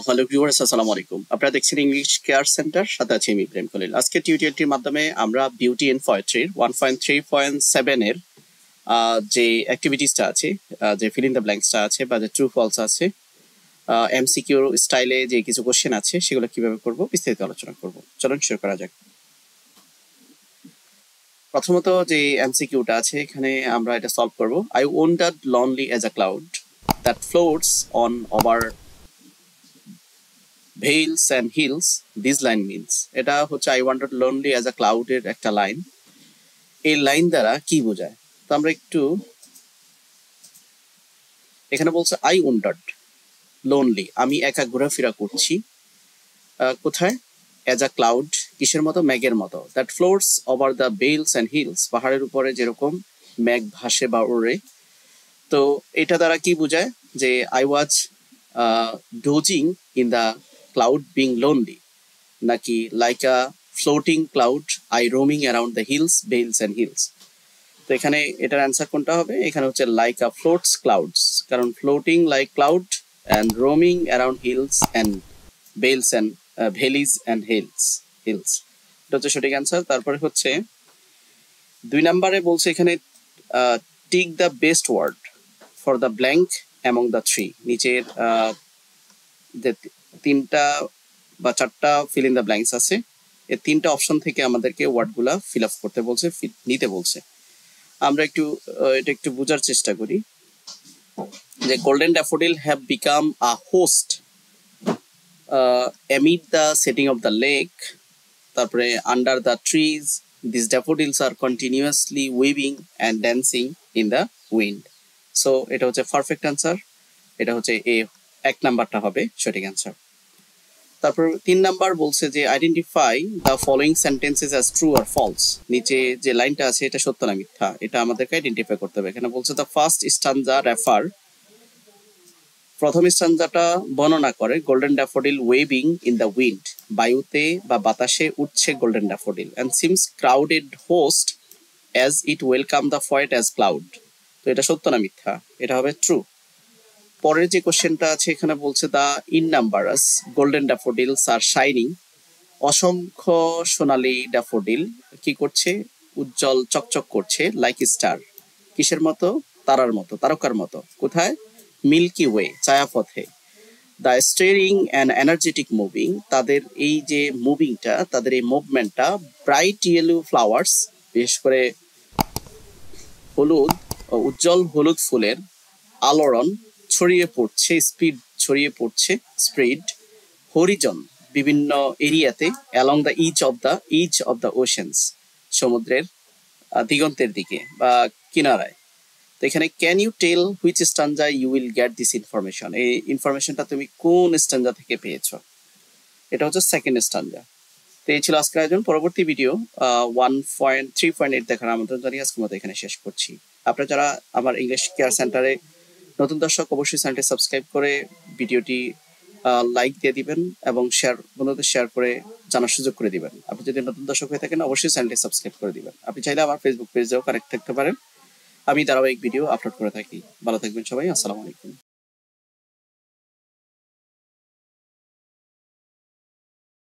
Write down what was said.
Hello viewers, আসসালামু আলাইকুম। আপনারা দেখছেন ইংলিশ কেয়ার সেন্টার, সাথে আছি আমি ইব্রাহিম খলিল। আজকে টিউটোরিয়ালটির মাধ্যমে আমরা বিউটি ইন পোয়েট্রির 1.3.7 এর যে অ্যাক্টিভিটিসটা আছে, যে ফিল ইন দ্য ব্ল্যাঙ্কসটা আছে বা যে ট্রু ফলস আছে, এমসিকিউ স্টাইলে যে কিছু কোশ্চেন আছে সেগুলো কিভাবে করব বিস্তারিত আলোচনা করব। চলুন শুরু করা যাক। প্রথমত যে এমসিকিউটা আছে এখানে আমরা এটা সলভ করব। I wandered lonely as a cloud that floats on over vales and hills this line means. এটা হচ্ছে I wanted lonely as a ক্লাউডের একটা লাইন। এই লাইন দ্বারা কি বোঝায়? তো আমরা একটু এখানে বলছে আই ওয়ান্টেড লোনলি, আমি একা ঘোরাফেরা করছি। কোথায়? অ্যাজ আ ক্লাউড, কিসের মতো? মেঘের মতো। That floats over the vales and hills, পাহাড়ের উপরে যেরকম মেঘ ভাসে বা ওড়ে। তো এটা দ্বারা কি বোঝায়? যে I was dozing in the cloud being lonely, নাকি like a floating cloud I roaming around the hills, vales and hills. তো এখানে এটার অ্যান্সার কোনটা হবে? এখানে হচ্ছে লাইক আ ফ্লোটস ক্লাউডস, কারণ floating like cloud and roaming around hills and vales and valleys and hills. এটা হচ্ছে সঠিক অ্যান্সার। তারপরে হচ্ছে 2 নম্বরে বলছে এখানে tick the best word for the blank among the three. নিচের যে 3টা বা 4টা ফিল ইন দ্য ব্ল্যাঙ্কস আছে, এই 3টা অপশন থেকে আমাদেরকে ওয়ার্ডগুলা ফিল আপ করতে বলছে, নিতে বলছে। আমরা এটা একটু বোঝার চেষ্টা করি যে golden daffodil have become a host amid the setting of the lake, তারপরে under the trees this daffodils are continuously waving and dancing in the wind. So এটা হচ্ছে পারফেক্ট অ্যান্সার। এটা হচ্ছে এক নাম্বারটা হবে সঠিক অ্যান্সার। তারপর 3 নাম্বার বলছে যে identify the following sentences as true or false. নিচে যে লাইনটা আছে এটা সত্য না মিথ্যা, এটা আমাদেরকে আইডেন্টিফাই করতে হবে। এখানে বলছে দ্য ফার্স্ট স্টানজা রেফার, প্রথম স্টানজাটা বর্ণনা করে golden daffodil waving in the wind, বায়ুতে বা বাতাসে উঠছে golden daffodil, and seems crowded host as it welcome the poet as cloud. তো এটা সত্য না মিথ্যা? এটা হবে ট্রু। পরের যে কোশ্চেনটা আছে এখানে বলছে the in numerous golden daffodils are shining, অসংখ্য সোনালী ড্যাফোডিল কি করছে? উজ্জ্বল চকচক করছে, লাইক স্টার, কিসের মতো? তারার মতো, তারকার মতো। কোথায়? মিল্কি ওয়ে, ছায়াপথে। The steering and energetic moving, তাদের এই যে মুভিংটা, তাদের এই মুভমেন্টটা, ব্রাইট ইয়েলো ফ্লাওয়ার্স, বিশেষ করে হলুদ, উজ্জ্বল হলুদ ফুলের আলোড়ন ছড়িয়ে পড়ছে, স্পিড ছড়িয়ে পড়ছে, স্প্রিড হরিজন, বিভিন্ন এরিয়াতে, along the each of the oceans, সমুদ্রের দিগন্তের দিকে বা কিনারায়। তো এখানে can you tell which stanza you will get this information, এই ইনফরমেশনটা তুমি কোন স্টানজা থেকে পেয়েছো? এটা হচ্ছে সেকেন্ড স্টানজা। তো এই ছিল আজকের আয়োজন। পরবর্তী ভিডিও 1.3.8 দেখার আমন্ত্রণ জানিয়ে আজকের মতো এখানে শেষ করছি। আপনারা যারা আমার ইংলিশ কেয়ার সেন্টারে নতুন দর্শক, অবশ্যই চ্যানেলটি সাবস্ক্রাইব করে ভিডিওটি লাইক দিয়ে দিবেন এবং বন্ধুদের শেয়ার করে জানার সুযোগ করে দিবেন। আপনি যদি নতুন দর্শক হয়ে থাকেন অবশ্যই চ্যানেলটি সাবস্ক্রাইব করে দিবেন। আপনি চাইলে আমার ফেসবুক পেজেও কানেক্ট থাকতে পারেন, আমি ধারাবাহিক ভিডিও আপলোড করে থাকি। ভালো থাকবেন সবাই, আসসালামু আলাইকুম।